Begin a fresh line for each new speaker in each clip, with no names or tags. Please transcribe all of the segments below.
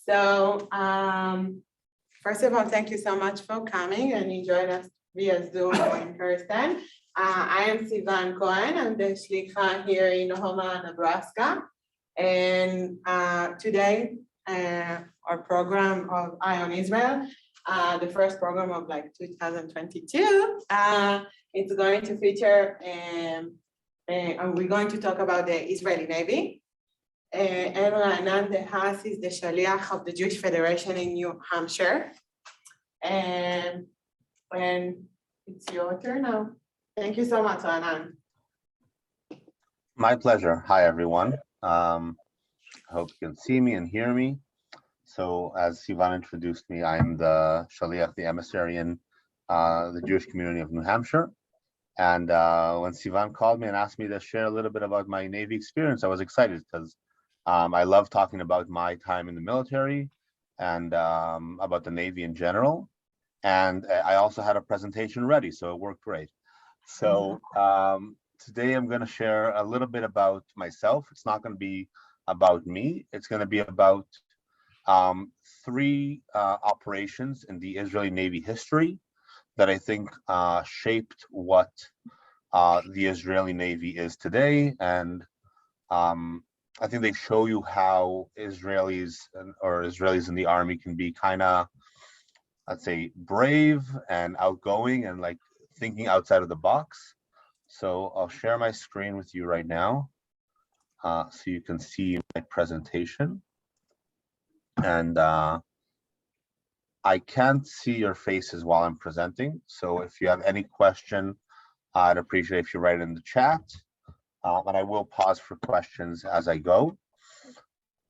So first of all, thank you so much for coming and joining us via Zoom or in person. I am Sivan Cohen. I'm the Shlicha here in Omaha, Nebraska. And today, our program of Eye on Israel, the first program of 2022, it's going to feature, and we're going to talk about the Israeli Navy. And Ra'anan de Haas is the Shaliach of the Jewish Federation in New Hampshire. And it's your turn now. Thank you so much, Ra'anan.
My pleasure. Hi, everyone. I hope you can see me and hear me. So as Sivan introduced me, I'm the Shaliach, the emissary in the Jewish community of New Hampshire. And when Sivan called me and asked me to share a little bit about my Navy experience, I was excited because I love talking about my time in the military and about the Navy in general. And I also had a presentation ready, so it worked great. So today I'm going to share a little bit about myself. It's not going to be about me. It's going to be about three operations in the Israeli Navy history that I think shaped what the Israeli Navy is today. And I think they show you how Israelis in the Army can be kind of, I'd say, brave and outgoing and like thinking outside of the box. So I'll share my screen with you right now so you can see my presentation. And I can't see your faces while I'm presenting. So if you have any question, I'd appreciate if you write it in the chat. And I will pause for questions as I go.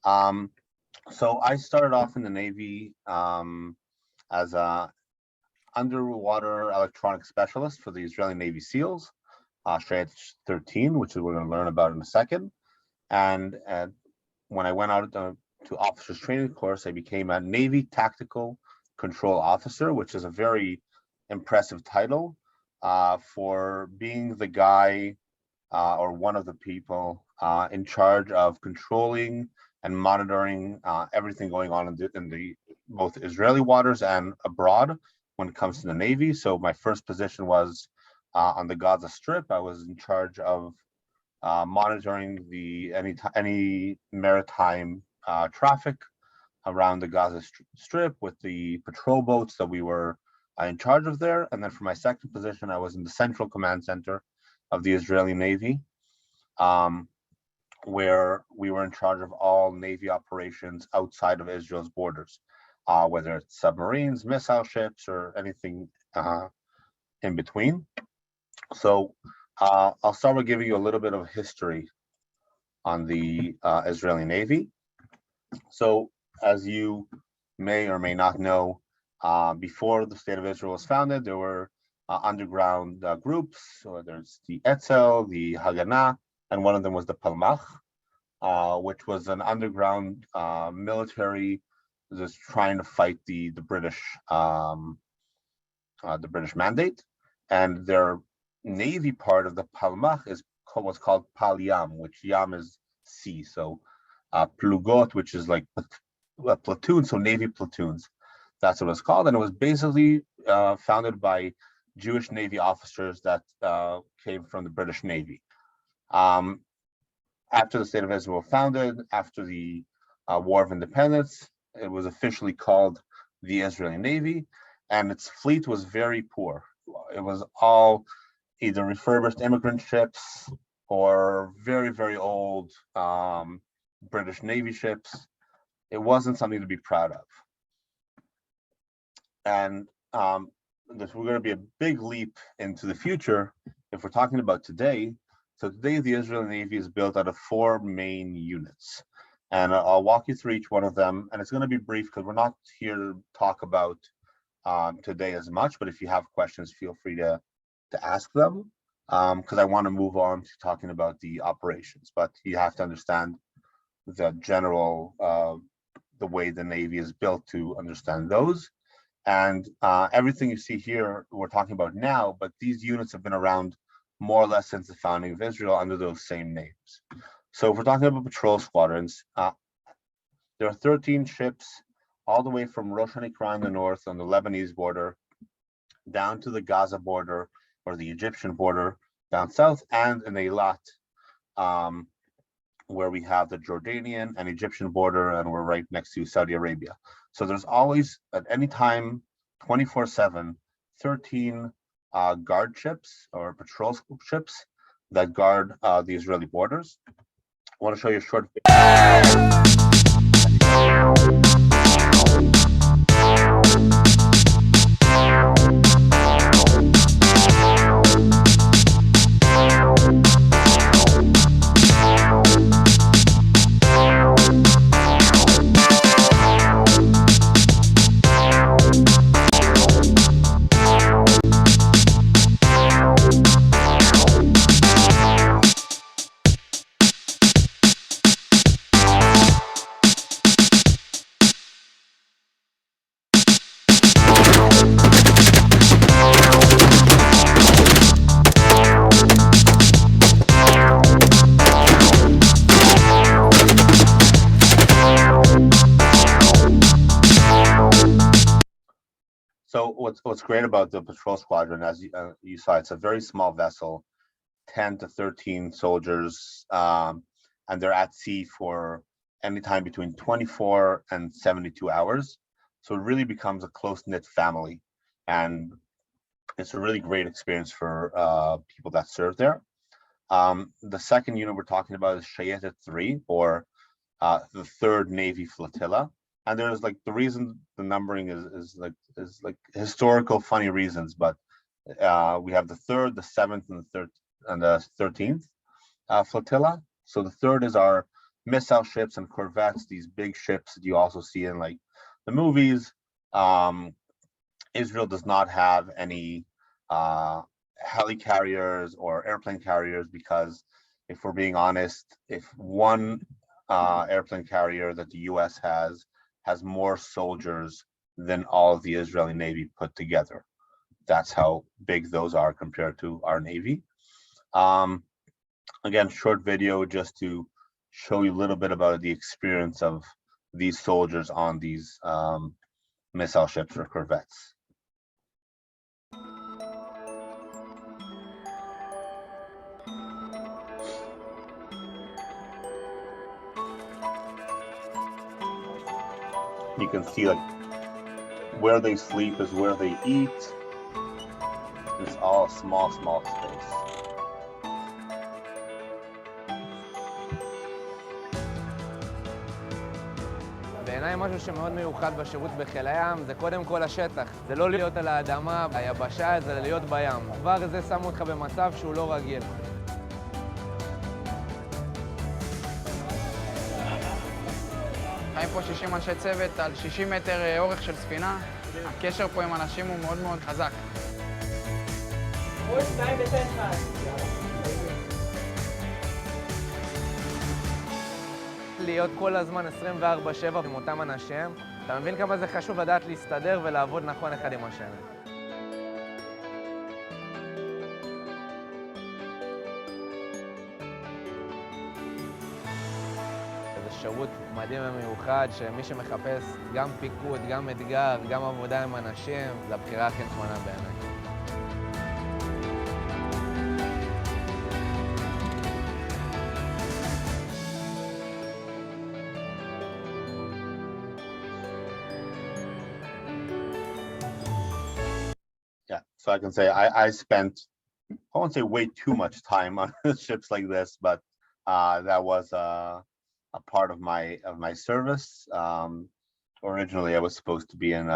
So I started off in the Navy as a underwater electronic specialist for the Israeli Navy SEALs, Shayta III, which we're going to learn about in a second. And when I went out to officers training course, I became a Navy Tactical Control Officer, which is a very impressive title for being the guy or one of the people in charge of controlling and monitoring everything going on in the both Israeli waters and abroad when it comes to the Navy. So my first position was on the Gaza Strip. I was in charge of monitoring any maritime traffic around the Gaza Strip with the patrol boats that we were in charge of there. And then for my second position, I was in the Central Command Center of the Israeli Navy, where we were in charge of all Navy operations outside of Israel's borders, whether it's submarines, missile ships, or anything in between. So I'll start with giving you a little bit of history on the Israeli Navy. So as you may or may not know, before the State of Israel was founded, there were underground groups. So there's the Etzel, the Haganah, and one of them was the Palmach, which was an underground military just trying to fight the British mandate. And their Navy part of the Palmach was called Pal Yam, which Yam is sea. So Plugot, which is like a platoon, so Navy platoons. That's what it's called. And it was basically founded by Jewish Navy officers that came from the British Navy. After the State of Israel was founded, after the War of Independence, it was officially called the Israeli Navy, and its fleet was very poor. It was all either refurbished immigrant ships or very, very old British Navy ships. It wasn't something to be proud of. And this we're going to be a big leap into the future if we're talking about today. So today, the Israeli Navy is built out of 4 main units. And I'll walk you through each one of them. And it's going to be brief because we're not here to talk about today as much. But if you have questions, feel free to ask them because I want to move on to talking about the operations. But you have to understand the general, the way the Navy is built to understand those. And everything you see here, we're talking about now, but these units have been around more or less since the founding of Israel under those same names. So if we're talking about patrol squadrons, there are 13 ships all the way from Rosh Hashanah in the north on the Lebanese border, down to the Gaza border or the Egyptian border down south, and in Eilat, where we have the Jordanian and Egyptian border, and we're right next to Saudi Arabia. So there's always, at any time, 24/7, 13 guard ships or patrol ships that guard the Israeli borders. I want to show you a short video. So what's great about the patrol squadron, as you saw, it's a very small vessel, 10 to 13 soldiers, and they're at sea for any time between 24 and 72 hours. So it really becomes a close-knit family, and it's a really great experience for people that serve there. The second unit we're talking about is Shayta III, or the 3rd Navy Flotilla. And there's like the reason the numbering is like historical funny reasons, but we have the 3rd, the 7th, and the 13th flotilla. So the 3rd is our missile ships and corvettes, these big ships that you also see in like the movies. Israel does not have any helicarriers or airplane carriers because, if we're being honest, if one airplane carrier that the US has more soldiers than all of the Israeli Navy put together. That's how big those are compared to our Navy. Again, short video just to show you a little bit about the experience of these soldiers on these missile ships or corvettes. You can see like where they sleep is where they eat. It's all a small space.
בעיניי משהו שמאוד מיוחד בשירות בחיל הים זה קודם כל השטח. זה לא להיות על האדמה, ביבשה, זה להיות בים. כבר זה שם אותך במצב שהוא לא רגיל.
חיים פה 60 אנשי צוות על 60 מטר אורך של ספינה. הקשר פה עם אנשים הוא מאוד מאוד חזק.
להיות כל הזמן 24/7 עם אותם אנשים. אתה מבין כמה זה חשוב לדעת להסתדר ולעבוד נכון אחד עם השני. זה שירות מדהים ומיוחד שמי שמחפש גם פיקוד, גם אתגר, גם עבודה עם אנשים, זה הבחירה הכי נכונה בעיניי.
Yeah, so I can say I spent, I won't say way too much time on ships like this, but that was a part of my service. Originally, I was supposed to be in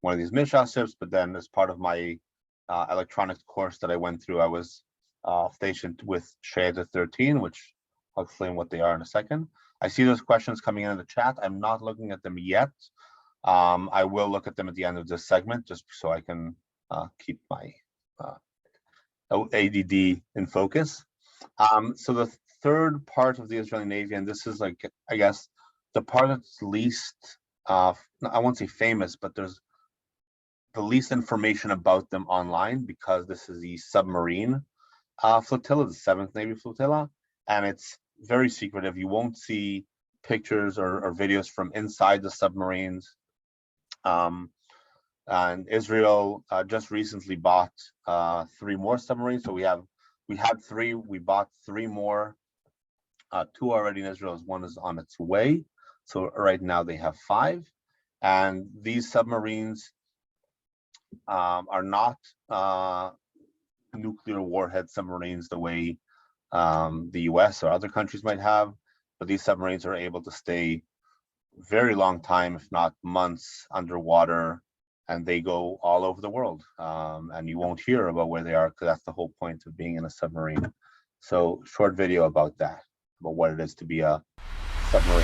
one of these missile ships, but then as part of my electronics course that I went through, I was stationed with Shayta III, which I'll explain what they are in a second. I see those questions coming in the chat. I'm not looking at them yet. I will look at them at the end of this segment, just so I can keep my ADD in focus. So the third part of the Israeli Navy, and this is like, I guess, the part that's least, I won't say famous, but there's the least information about them online, because this is the submarine flotilla, the 7th Navy Flotilla, and it's very secretive. You won't see pictures or videos from inside the submarines. And Israel just recently bought 3 more submarines. So we had 3. We bought 3 more. 2 already in Israel. One is on its way. So right now they have 5. And these submarines are not nuclear warhead submarines the way the US or other countries might have, but these submarines are able to stay very long time, if not months, underwater, and they go all over the world. And you won't hear about where they are because that's the whole point of being in a submarine. So short video about that, about what it is to be a submarine.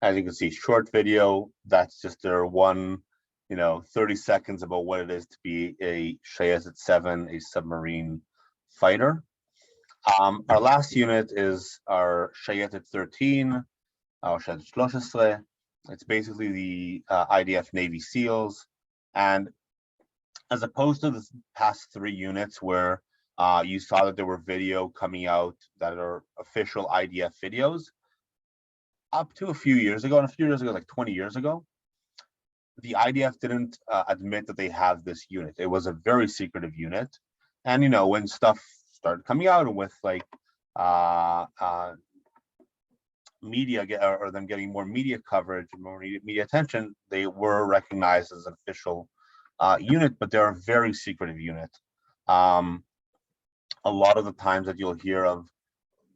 As you can see, short video, that's just their 30 seconds about what it is to be a Shayta III, a submarine fighter. Our last unit is our Shayta III, our Shayta III. It's basically the IDF Navy SEALs. And as opposed to the past 3 units where you saw that there were video coming out that are official IDF videos, up to a few years ago, like 20 years ago, the IDF didn't admit that they have this unit. It was a very secretive unit. And, when stuff started coming out with like media or them getting more media coverage, more media attention, they were recognized as an official unit, but they're a very secretive unit. A lot of the times that you'll hear of,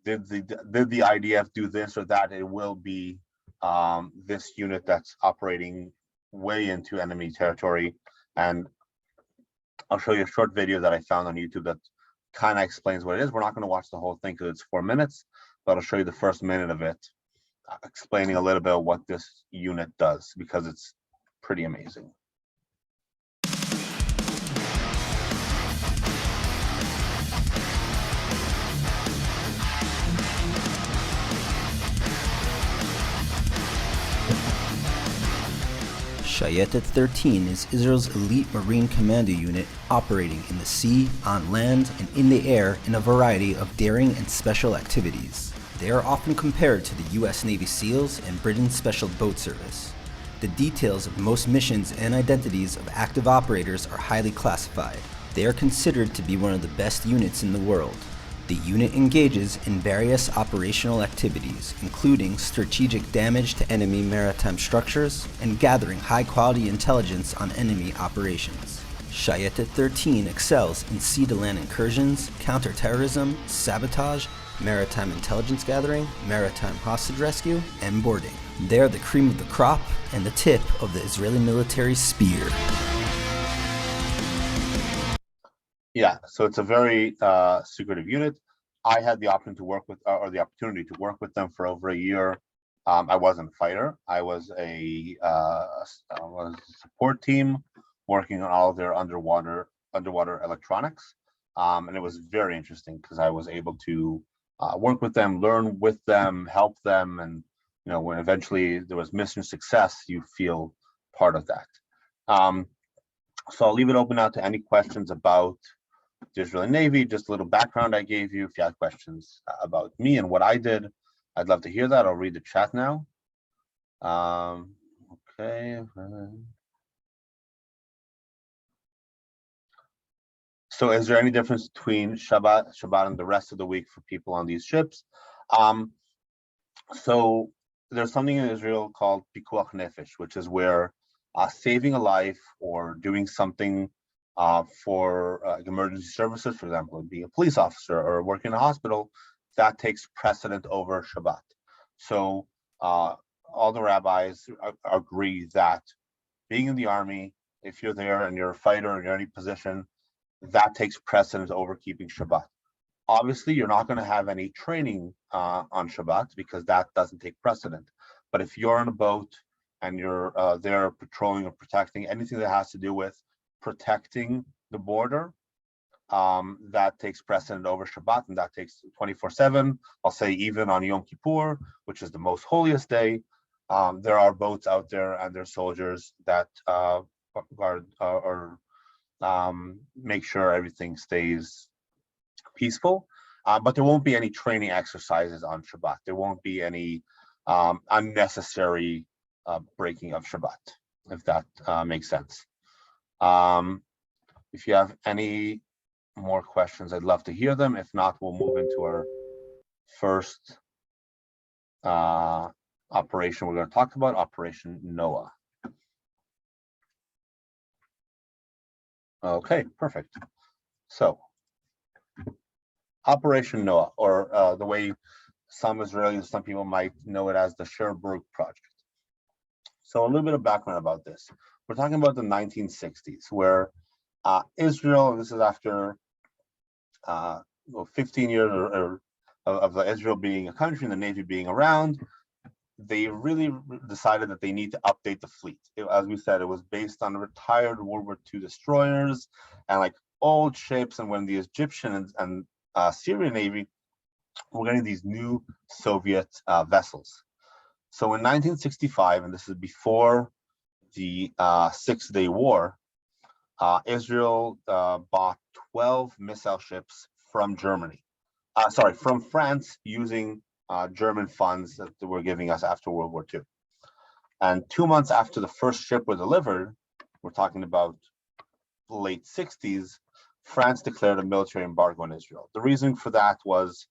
did the IDF do this or that, it will be this unit that's operating way into enemy territory. And I'll show you a short video that I found on YouTube that kind of explains what it is. We're not going to watch the whole thing because it's 4 minutes, but I'll show you the first minute of it, explaining a little bit of what this unit does, because it's pretty amazing.
Shayta 13 is Israel's elite Marine Commando unit operating in the sea, on land, and in the air in a variety of daring and special activities. They are often compared to the US Navy SEALs and Britain's Special Boat Service. The details of most missions and identities of active operators are highly classified. They are considered to be one of the best units in the world. The unit engages in various operational activities, including strategic damage to enemy maritime structures and gathering high-quality intelligence on enemy operations. Shayta 13 excels in sea-to-land incursions, counterterrorism, sabotage, maritime intelligence gathering, maritime hostage rescue, and boarding. They are the cream of the crop and the tip of the Israeli military spear.
Yeah, so it's a very secretive unit. I had the option to work with, or the opportunity to work with them for over a year. I wasn't a fighter. I was a support team working on all of their underwater electronics, and it was very interesting because I was able to work with them, learn with them, help them, and when eventually there was mission success, you feel part of that. So I'll leave it open now to any questions about the Israeli Navy, just a little background I gave you. If you have questions about me and what I did, I'd love to hear that. I'll read the chat now. Okay. So is there any difference between Shabbat and the rest of the week for people on these ships? So there's something in Israel called pikuach nefesh, which is where saving a life or doing something for emergency services, for example, being a police officer or working in a hospital, that takes precedent over Shabbat. So all the rabbis agree that being in the army, if you're there and you're a fighter and you're in any position, that takes precedence over keeping Shabbat. Obviously, you're not going to have any training on Shabbat because that doesn't take precedent. But if you're on a boat and you're there patrolling or protecting anything that has to do with protecting the border, that takes precedent over Shabbat, and that takes 24/7. I'll say even on Yom Kippur, which is the most holiest day, there are boats out there and there's soldiers that guard or make sure everything stays peaceful. But there won't be any training exercises on Shabbat. There won't be any unnecessary breaking of Shabbat, if that makes sense. If you have any more questions, I'd love to hear them. If not, we'll move into our first operation we're going to talk about, Operation Noah. Okay, perfect. So, Operation Noah, or the way some Israelis, some people might know it as the Cherbourg Project. So a little bit of background about this. We're talking about the 1960s, where Israel, this is after 15 years of Israel being a country and the Navy being around, they really decided that they need to update the fleet. As we said, it was based on retired World War II destroyers and like old ships. And when the Egyptian and Syrian Navy were getting these new Soviet vessels. So in 1965, and this is before the Six-Day War, Israel bought 12 missile ships from Germany. From France, using German funds that they were giving us after World War II. And 2 months after the first ship was delivered, we're talking about late 60s, France declared a military embargo on Israel. The reason for that was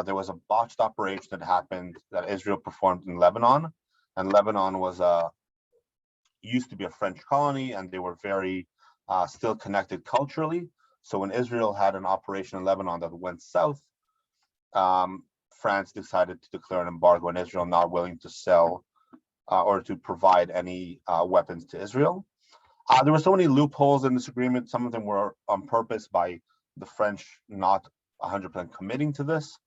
there was a botched operation that happened that Israel performed in Lebanon, and Lebanon was used to be a French colony, and they were very still connected culturally. So when Israel had an operation in Lebanon that went south, France decided to declare an embargo on Israel, not willing to sell or to provide any weapons to Israel. There were so many loopholes in this agreement. Some of them were on purpose by the French not 100% committing to this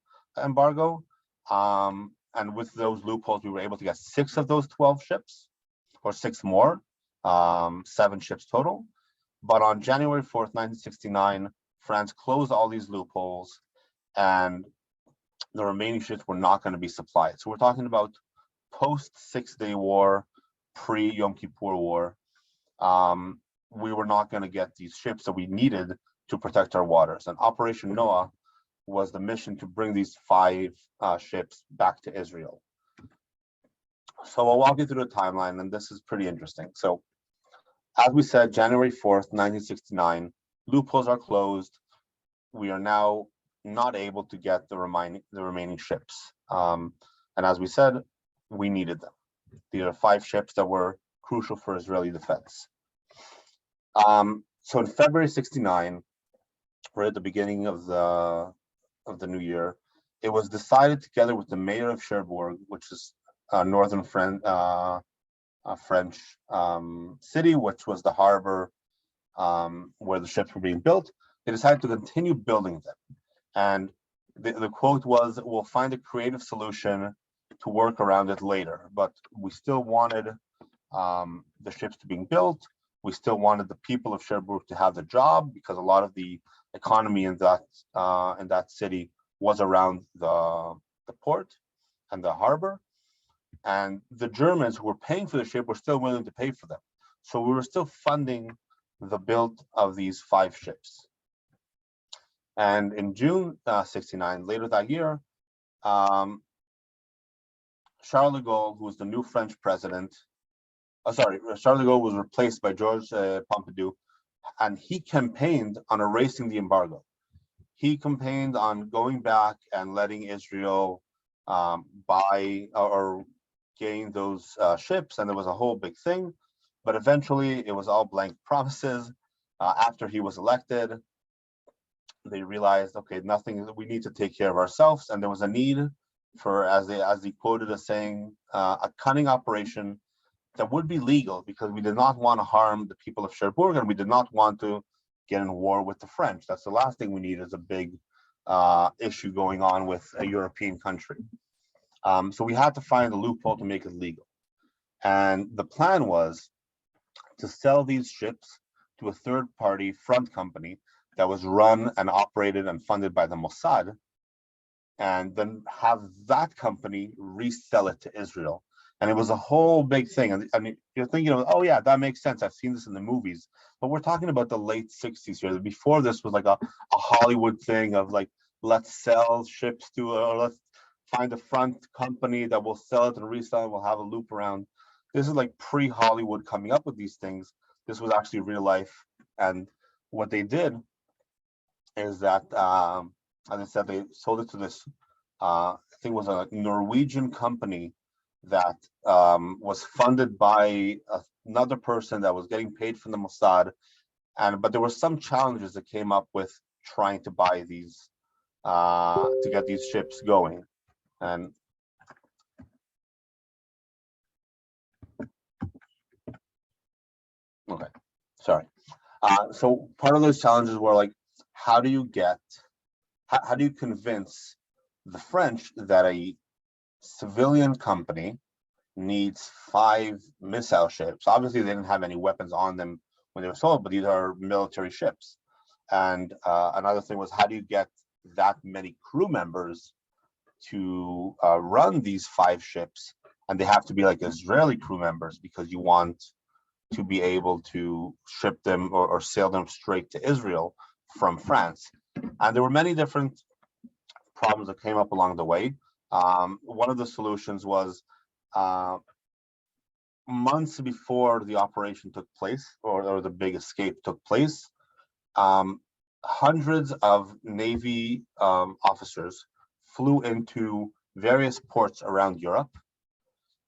embargo. And with those loopholes, we were able to get 6 of those 12 ships, or 6 more, 7 ships total. But on January 4th, 1969, France closed all these loopholes, and the remaining ships were not going to be supplied. So we're talking about post Six-Day War, pre Yom Kippur War. We were not going to get these ships that we needed to protect our waters. And Operation Noah was the mission to bring these 5 ships back to Israel. So I'll walk you through the timeline, and this is pretty interesting. So as we said, January 4th, 1969, loopholes are closed. We are now not able to get the remaining ships. And as we said, we needed them. These are 5 ships that were crucial for Israeli defense. So in February 69, right at the beginning of the new year, it was decided together with the mayor of Cherbourg, which is northern French city, which was the harbor where the ships were being built. They decided to continue building them. And the quote was, "We'll find a creative solution to work around it later." But we still wanted the ships to be built. We still wanted the people of Cherbourg to have the job, because a lot of the economy in that city was around the port and the harbor. And the Germans who were paying for the ship were still willing to pay for them. So we were still funding the build of these 5 ships. And in June 69, later that year, Charles de Gaulle, who was the new French president, Charles de Gaulle was replaced by Georges Pompidou, and he campaigned on erasing the embargo. He campaigned on going back and letting Israel buy or gain those ships, and there was a whole big thing. But eventually, it was all blank promises. After he was elected, they realized, okay, nothing. We need to take care of ourselves, and there was a need for, as they quoted as saying, a cunning operation that would be legal, because we did not want to harm the people of Cherbourg, and we did not want to get in war with the French. That's the last thing we need, is a big issue going on with a European country. So we had to find a loophole to make it legal. And the plan was to sell these ships to a third-party front company that was run and operated and funded by the Mossad, and then have that company resell it to Israel. And it was a whole big thing. And you're thinking, oh yeah, that makes sense. I've seen this in the movies. But we're talking about the late 60s here. Before this was like a Hollywood thing of like, let's sell ships to, or let's find a front company that will sell it and resell it. We'll have a loop around. This is like pre-Hollywood coming up with these things. This was actually real life. And what they did is that, as I said, they sold it to this, I think it was a Norwegian company that was funded by another person that was getting paid from the Mossad. But there were some challenges that came up with trying to buy these, to get these ships going. And okay, sorry. So part of those challenges were like, how do you convince the French that a civilian company needs 5 missile ships? Obviously, they didn't have any weapons on them when they were sold, but these are military ships. And another thing was, how do you get that many crew members to run these 5 ships? And they have to be like Israeli crew members, because you want to be able to ship them or sail them straight to Israel from France. And there were many different problems that came up along the way. One of the solutions was, months before the operation took place, or the big escape took place, hundreds of Navy officers flew into various ports around Europe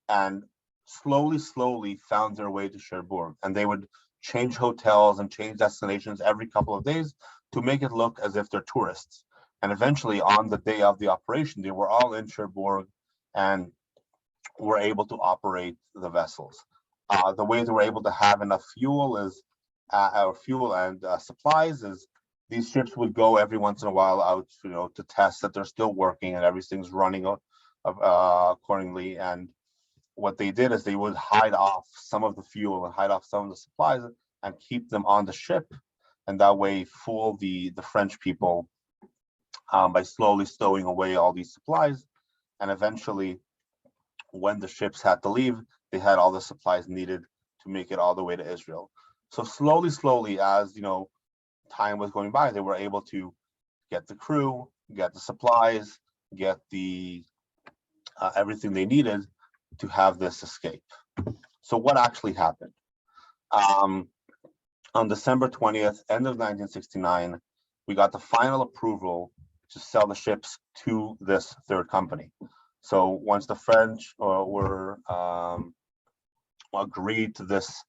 and slowly found their way to Cherbourg. And they would change hotels and change destinations every couple of days to make it look as if they're tourists. And eventually, on the day of the operation, they were all in Cherbourg and were able to operate the vessels. The way they were able to have enough fuel is, fuel and supplies, is these ships would go every once in a while out, to test that they're still working and everything's running accordingly. And what they did is they would hide off some of the fuel and hide off some of the supplies and keep them on the ship, and that way fool the French people by slowly stowing away all these supplies. And eventually, when the ships had to leave, they had all the supplies needed to make it all the way to Israel. So slowly, as time was going by, they were able to get the crew, get the supplies, get the everything they needed to have this escape. So what actually happened? On December 20th, end of 1969, we got the final approval to sell the ships to this third company. So once the French were agreed to this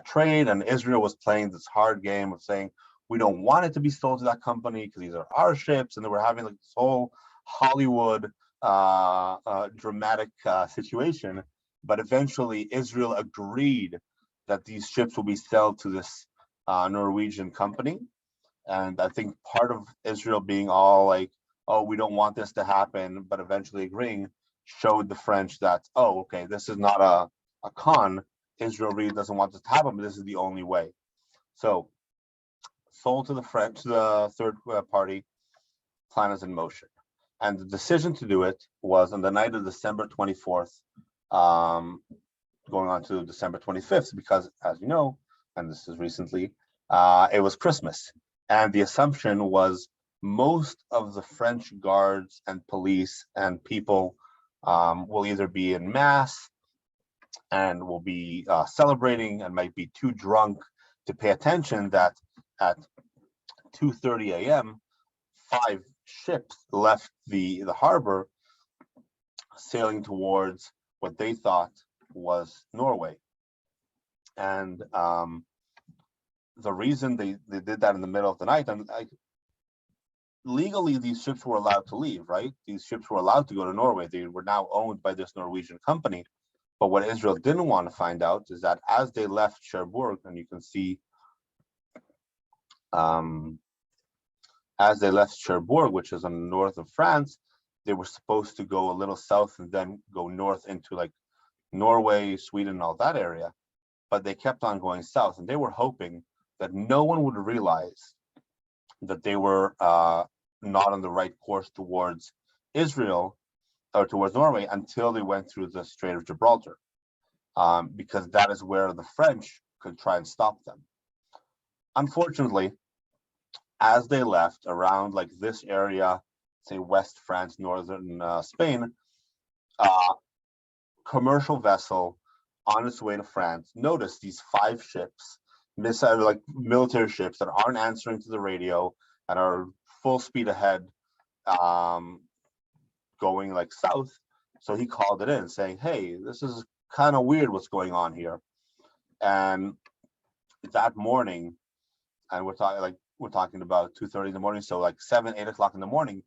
trade, and Israel was playing this hard game of saying, we don't want it to be sold to that company because these are our ships, and they were having like this whole Hollywood dramatic situation. But eventually, Israel agreed that these ships will be sold to this Norwegian company. And I think part of Israel being all like, oh, we don't want this to happen, but eventually agreeing, showed the French that, oh, okay, this is not a con. Israel really doesn't want this to happen, but this is the only way. So sold to the French, the third party, plan is in motion. And the decision to do it was on the night of December 24th, going on to December 25th, because as you know, and this is recently, it was Christmas. And the assumption was most of the French guards and police and people will either be in mass and will be celebrating and might be too drunk to pay attention that at 2:30 a.m., 5 ships left the harbor sailing towards what they thought was Norway. And the reason they did that in the middle of the night, and legally these ships were allowed to leave, right? These ships were allowed to go to Norway. They were now owned by this Norwegian company. But what Israel didn't want to find out is that as they left Cherbourg, and you can see as they left Cherbourg, which is in the north of France, they were supposed to go a little south and then go north into like Norway, Sweden, all that area. But they kept on going south, and they were hoping that no one would realize that they were not on the right course towards Israel or towards Norway until they went through the Strait of Gibraltar, because that is where the French could try and stop them. Unfortunately, as they left around like this area, say West France, northern Spain, commercial vessel on its way to France noticed these 5 ships, like military ships that aren't answering to the radio and are full speed ahead, going like south. So he called it in saying, hey, this is kind of weird what's going on here. And that morning, and we're talking about 2:30 in the morning, so like 7, 8 o'clock in the morning,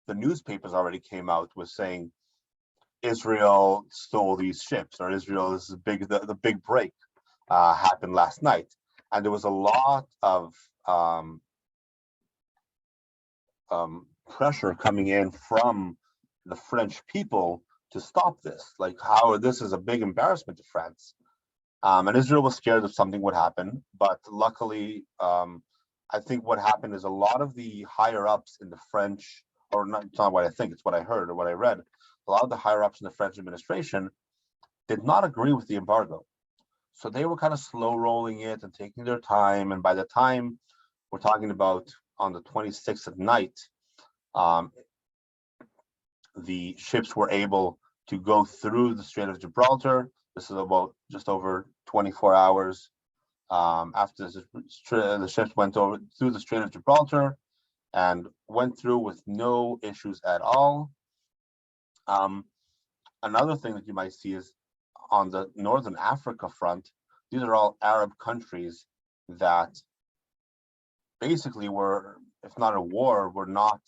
the newspapers already came out with saying Israel stole these ships, or Israel is big. The big break happened last night, and there was a lot of pressure coming in from the French people to stop this. Like, how this is a big embarrassment to France, and Israel was scared that something would happen. But luckily, I think what happened is a lot of the higher ups in the French, or not, it's not what I think, it's what I heard or what I read. A lot of the higher ups in the French administration did not agree with the embargo. So they were kind of slow rolling it and taking their time. And by the time we're talking about on the 26th at night, the ships were able to go through the Strait of Gibraltar. This is about just over 24 hours after the ships went over through the Strait of Gibraltar and went through with no issues at all. Another thing that you might see is on the Northern Africa front, these are all Arab countries that basically were, if not a war, were not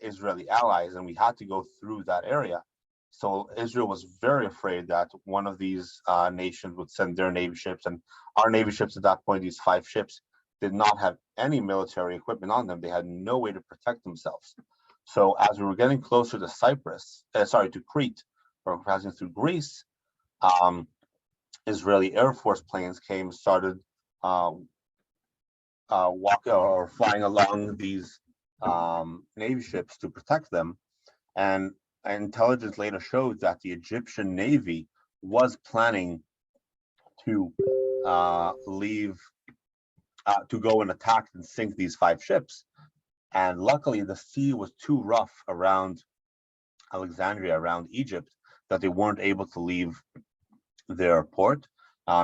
Israeli allies, and we had to go through that area. So Israel was very afraid that one of these nations would send their Navy ships, and our Navy ships at that point, these 5 ships, did not have any military equipment on them. They had no way to protect themselves. So as we were getting closer to to Crete, or passing through Greece, Israeli Air Force planes started walking or flying along these Navy ships to protect them. And intelligence later showed that the Egyptian Navy was planning to leave, to go and attack and sink these 5 ships. And luckily, the sea was too rough around Alexandria, around Egypt, that they weren't able to leave their port.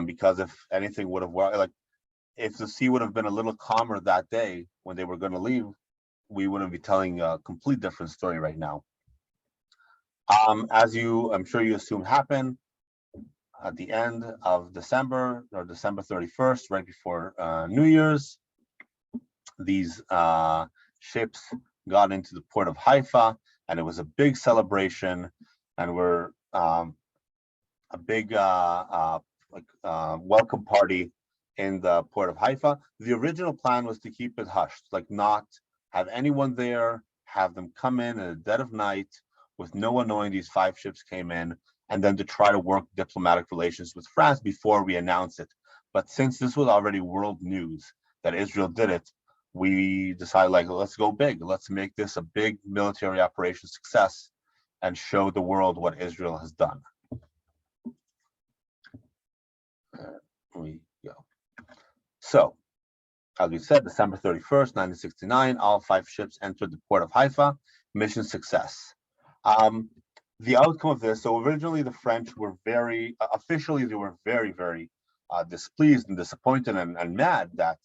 Because if anything would have, like, if the sea would have been a little calmer that day when they were going to leave, we wouldn't be telling a complete different story right now. As I'm sure you assume happened, at the end of December, or December 31st, right before New Year's, these ships got into the port of Haifa, and it was a big celebration, and we're a big welcome party in the port of Haifa. The original plan was to keep it hushed, like not have anyone there, have them come in at the dead of night with no one knowing these 5 ships came in, and then to try to work diplomatic relations with France before we announce it. But since this was already world news that Israel did it, we decided, like, let's go big. Let's make this a big military operation success and show the world what Israel has done. There we go. So, as we said, December 31st, 1969, all 5 ships entered the port of Haifa. Mission success. The outcome of this, so originally the French were very, officially they were very, very displeased and disappointed and mad that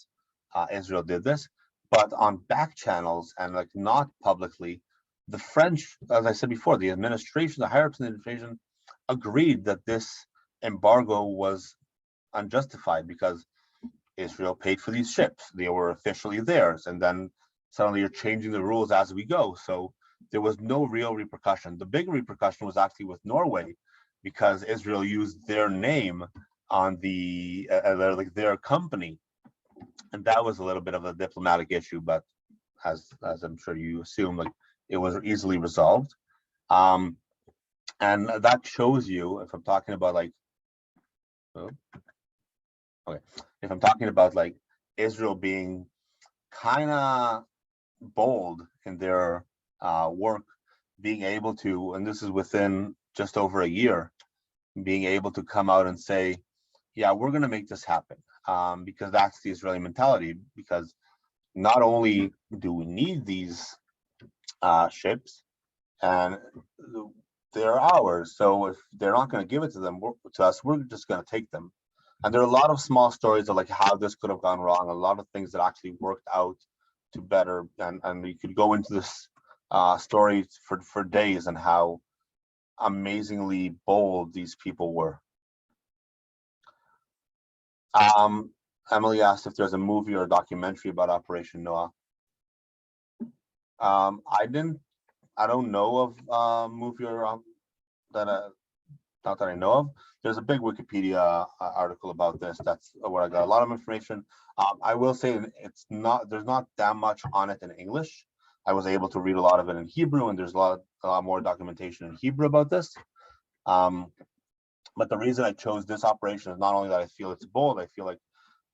Israel did this. But on back channels and like not publicly, the French, as I said before, the administration, the higher ups in the administration agreed that this embargo was unjustified because Israel paid for these ships. They were officially theirs. And then suddenly you're changing the rules as we go. So there was no real repercussion. The big repercussion was actually with Norway, because Israel used their name on the their company, and that was a little bit of a diplomatic issue, but as I'm sure you assume, like it was easily resolved. And that shows you, if I'm talking about like, if I'm talking about like Israel being kind of bold in their work, being able to, and this is within just over a year, being able to come out and say, yeah, we're going to make this happen, because that's the Israeli mentality. Because not only do we need these ships, and they're ours, so if they're not going to give it to us, we're just going to take them. And there are a lot of small stories of like how this could have gone wrong, a lot of things that actually worked out to better, and we could go into this story for days and how amazingly bold these people were. Emily asked if there's a movie or a documentary about Operation Noah. I don't know of a movie or that not that I know of. There's a big Wikipedia article about this. That's where I got a lot of information. I will say there's not that much on it in English. I was able to read a lot of it in Hebrew, and there's a lot more documentation in Hebrew about this. But the reason I chose this operation is not only that I feel it's bold, I feel like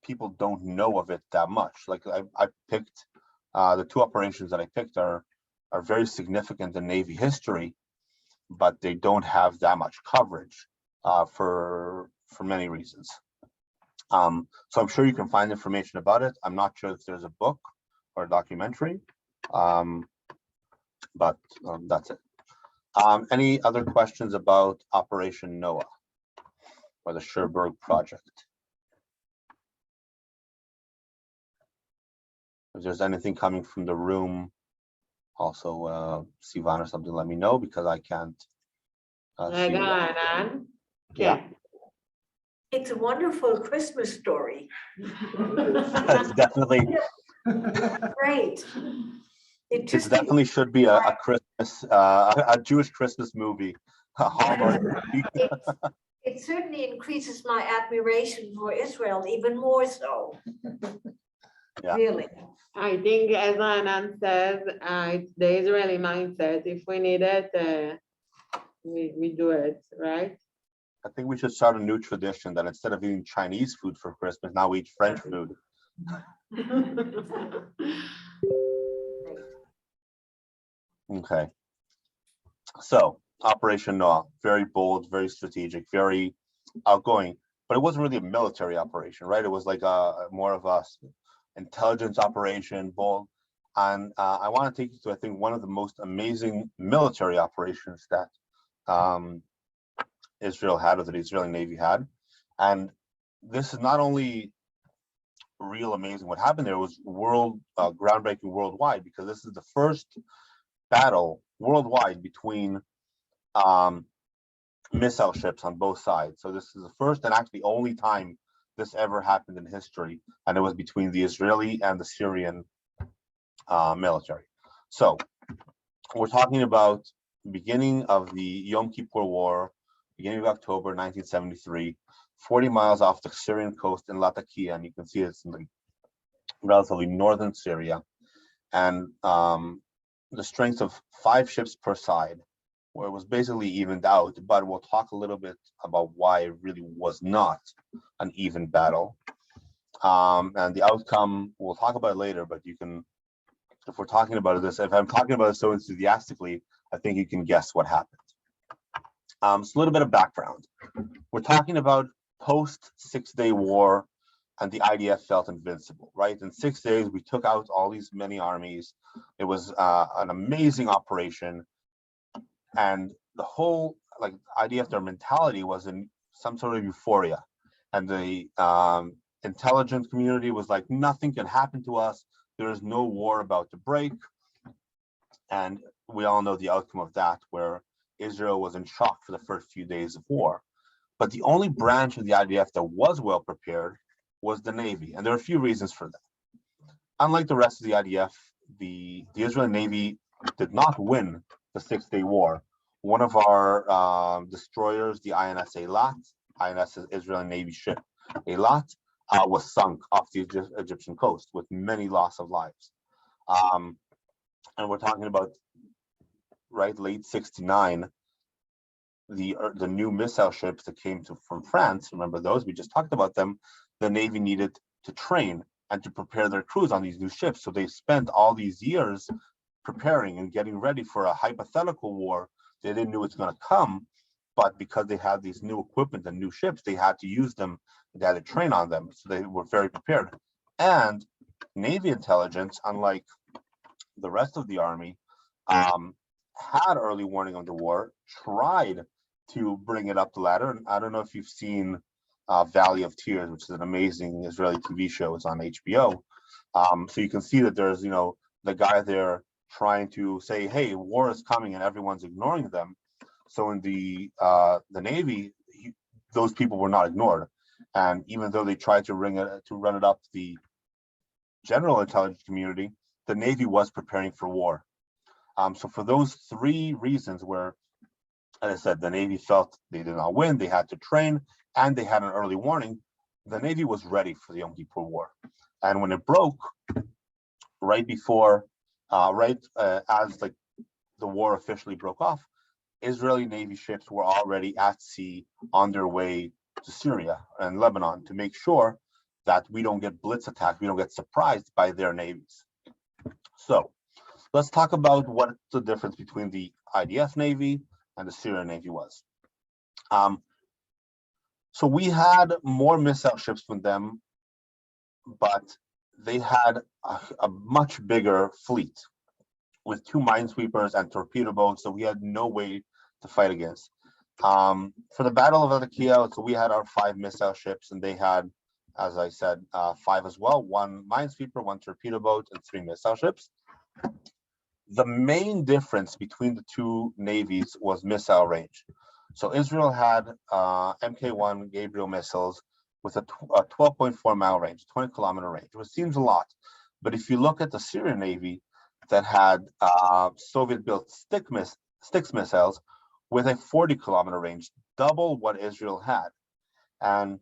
people don't know of it that much. Like I picked the two operations that I picked are very significant in Navy history, but they don't have that much coverage for many reasons. So I'm sure you can find information about it. I'm not sure if there's a book or a documentary, but that's it. Any other questions about Operation Noah or the Cherbourg project? If there's anything coming from the room, also Sivan or something, let me know, because I can't see
Ra'anan?
Yeah.
It's a wonderful Christmas story.
It's definitely
Great. It
It definitely should be a Christmas, a Jewish Christmas movie. A Hallmark movie.
it certainly increases my admiration for Israel even more so.
Yeah.
Really.
I think, as Ra'anan says, it's the Israeli mindset. If we need it, we do it, right?
I think we should start a new tradition that instead of eating Chinese food for Christmas, now we eat French food. Okay. So Operation Noah, very bold, very strategic, very outgoing, but it wasn't really a military operation, right? It was like more of a intelligence operation, bold. And I want to take you to, I think, one of the most amazing military operations that Israel had, or that the Israeli Navy had. And this is not only real amazing what happened there, was groundbreaking worldwide, because this is the first battle worldwide between missile ships on both sides. So this is the first and actually only time this ever happened in history, and it was between the Israeli and the Syrian military. So we're talking about the beginning of the Yom Kippur War, beginning of October 1973, 40 miles off the Syrian coast in Latakia, and you can see it's in the relatively northern Syria, and the strength of 5 ships per side, where it was basically evened out. But we'll talk a little bit about why it really was not an even battle, and the outcome we'll talk about later. But you can, if we're talking about this, if I'm talking about it so enthusiastically, I think you can guess what happened. So a little bit of background. We're talking about post 6-day war, and the IDF felt invincible, right? In 6 days, we took out all these many armies. It was an amazing operation, and the whole IDF, their mentality was in some sort of euphoria, and the intelligence community was like, nothing can happen to us. There is no war about to break, and we all know the outcome of that, where Israel was in shock for the first few days of war. But the only branch of the IDF that was well prepared was the Navy, and there are a few reasons for that. Unlike the rest of the IDF, the Israeli Navy did not win the 6-day war. One of our destroyers, the INS Eilat, INS is Israeli Navy ship Eilat, was sunk off the Egyptian coast with many loss of lives. and we're talking about late '69. The new missile ships that came from France, remember those? We just talked about them. The Navy needed to train and to prepare their crews on these new ships. So they spent all these years preparing and getting ready for a hypothetical war. They didn't know it's going to come, but because they had these new equipment and new ships, they had to use them, they had to train on them. So they were very prepared. And Navy intelligence, unlike the rest of the Army, had early warning of the war, tried to bring it up the ladder. And I don't know if you've seen Valley of Tears, which is an amazing Israeli TV show. It's on HBO. So you can see that there's, the guy there trying to say, hey, war is coming, and everyone's ignoring them. So in the Navy, those people were not ignored. And even though they tried to run it up the general intelligence community, the Navy was preparing for war. So for those three reasons where, as I said, the Navy felt they did not win, they had to train, and they had an early warning, the Navy was ready for the Yom Kippur War. And when it broke, right as the war officially broke off, Israeli Navy ships were already at sea on their way to Syria and Lebanon to make sure that we don't get blitz attacked, we don't get surprised by their navies. So let's talk about what the difference between the IDF Navy and the Syrian Navy was. So we had more missile ships than them, but they had a much bigger fleet with 2 minesweepers and torpedo boats, so we had no way to fight against. For the Battle of Latakia, so we had our 5 missile ships, and they had, as I said, 5 as well: 1 minesweeper, 1 torpedo boat, and 3 missile ships. The main difference between the 2 navies was missile range. So Israel had Mk1 Gabriel missiles with a 12.4 mile range, 20-kilometer range, which seems a lot. But if you look at the Syrian Navy that had Soviet-built Styx missiles with a 40-kilometer range, double what Israel had. And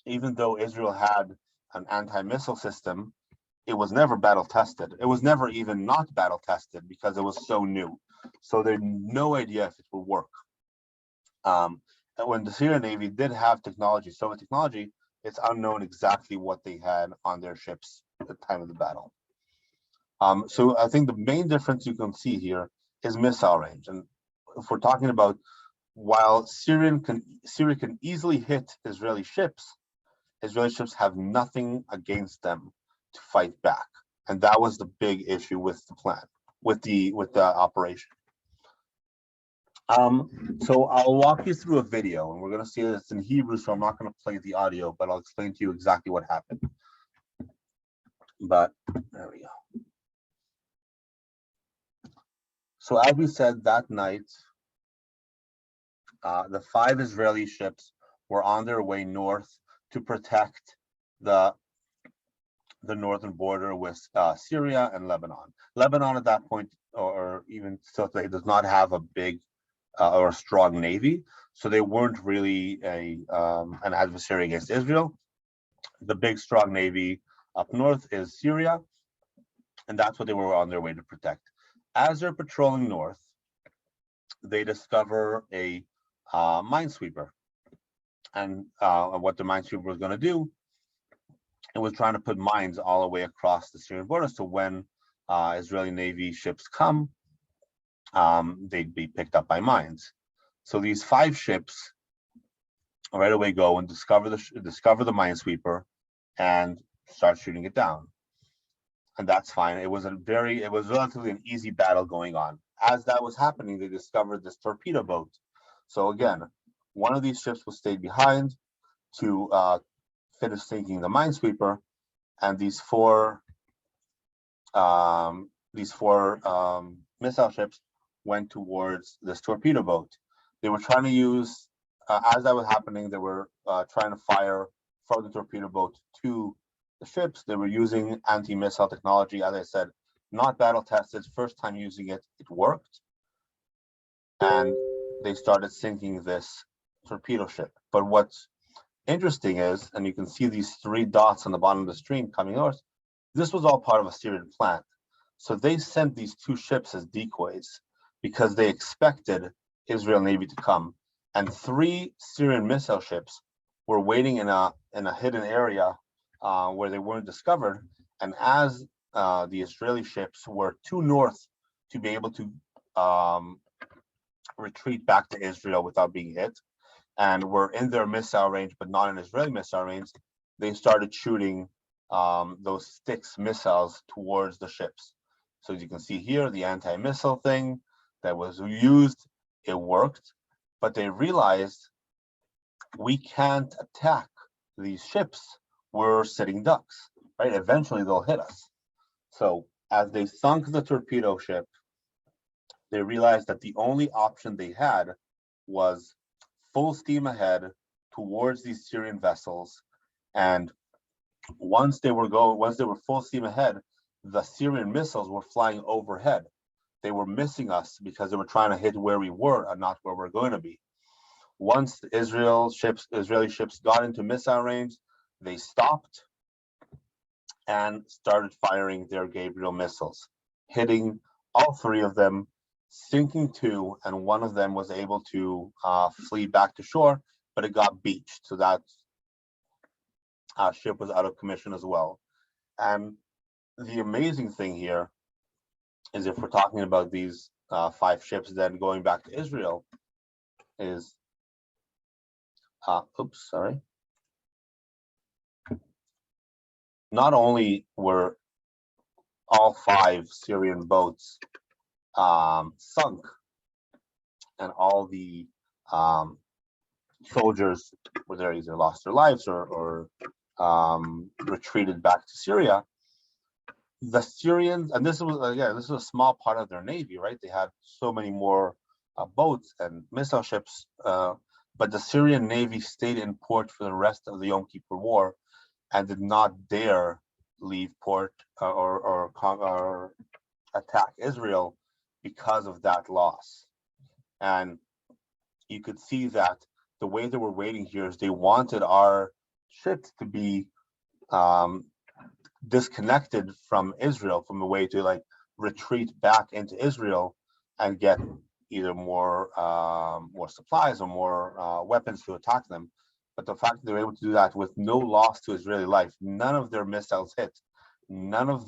even though Israel had an anti-missile system, it was never battle tested. It was never even not battle tested because it was so new. So they had no idea if it would work. And when the Syrian Navy did have technology, Soviet technology, it's unknown exactly what they had on their ships at the time of the battle. So I think the main difference you can see here is missile range. And if we're talking about, while Syria can easily hit Israeli ships have nothing against them to fight back. And that was the big issue with the plan, with the operation. So I'll walk you through a video, and we're going to see that it's in Hebrew, so I'm not going to play the audio, but I'll explain to you exactly what happened. But there we go. So as we said, that night, the 5 Israeli ships were on their way north to protect the northern border with Syria and Lebanon. Lebanon at that point, or even still today, does not have a big or a strong navy, so they weren't really an adversary against Israel. The big strong navy up north is Syria, and that's what they were on their way to protect. As they're patrolling north, they discover a minesweeper, and what the minesweeper was going to do, it was trying to put mines all the way across the Syrian border, so when Israeli Navy ships come, they'd be picked up by mines. So these 5 ships right away go and discover the minesweeper and start shooting it down, and that's fine. It was relatively an easy battle going on. As that was happening, they discovered this torpedo boat. So again, one of these ships was stayed behind to finish sinking the minesweeper, and these four missile ships went towards this torpedo boat. They were trying to use, as that was happening, they were trying to fire from the torpedo boat to the ships. They were using anti-missile technology, as I said, not battle tested. First time using it, it worked. And they started sinking this torpedo ship. But what's interesting is, and you can see these 3 dots on the bottom of the stream coming north, this was all part of a Syrian plan. So they sent these two ships as decoys because they expected Israel Navy to come. And 3 Syrian missile ships were waiting in a hidden area where they weren't discovered. And as the Israeli ships were too north to be able to retreat back to Israel without being hit, and were in their missile range but not in Israeli missile range, they started shooting those Styx missiles towards the ships. So as you can see here, the anti-missile thing that was used, it worked, but they realized we can't attack these ships. We're sitting ducks, right? Eventually they'll hit us. So as they sunk the torpedo ship, they realized that the only option they had was full steam ahead towards these Syrian vessels. And once they were full steam ahead, the Syrian missiles were flying overhead. They were missing us because they were trying to hit where we were and not where we're going to be. Once the Israeli ships got into missile range, they stopped and started firing their Gabriel missiles, hitting all 3 of them, sinking 2, and one of them was able to flee back to shore, but it got beached. So that ship was out of commission as well. And the amazing thing here is, if we're talking about these 5 ships then going back to Israel, is not only were all 5 Syrian boats sunk and all the soldiers were either lost their lives or retreated back to Syria, the Syrians, and this was a small part of their navy, right? They had so many more boats and missile ships, but the Syrian navy stayed in port for the rest of the Yom Kippur War and did not dare leave port or attack Israel because of that loss. And you could see that the way they were waiting here is they wanted our ships to be disconnected from Israel, from a way to like retreat back into Israel and get either more supplies or more weapons to attack them. But the fact that they were able to do that with no loss to Israeli life, none of their missiles hit, none of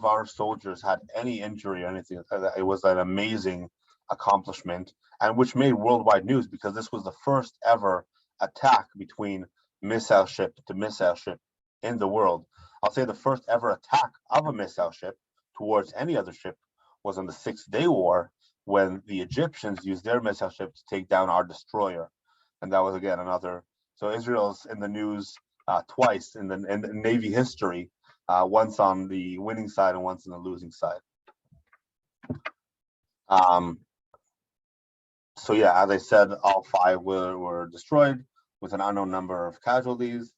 our soldiers had any injury or anything. It was an amazing accomplishment, and which made worldwide news because this was the first ever attack between missile ship to missile ship in the world. I'll say the first ever attack of a missile ship towards any other ship was on the 6-Day War, when the Egyptians used their missile ship to take down our destroyer. And that was again another. So Israel's in the news twice in the Navy history, once on the winning side and once on the losing side. So yeah, as I said, all 5 were destroyed with an unknown number of casualties,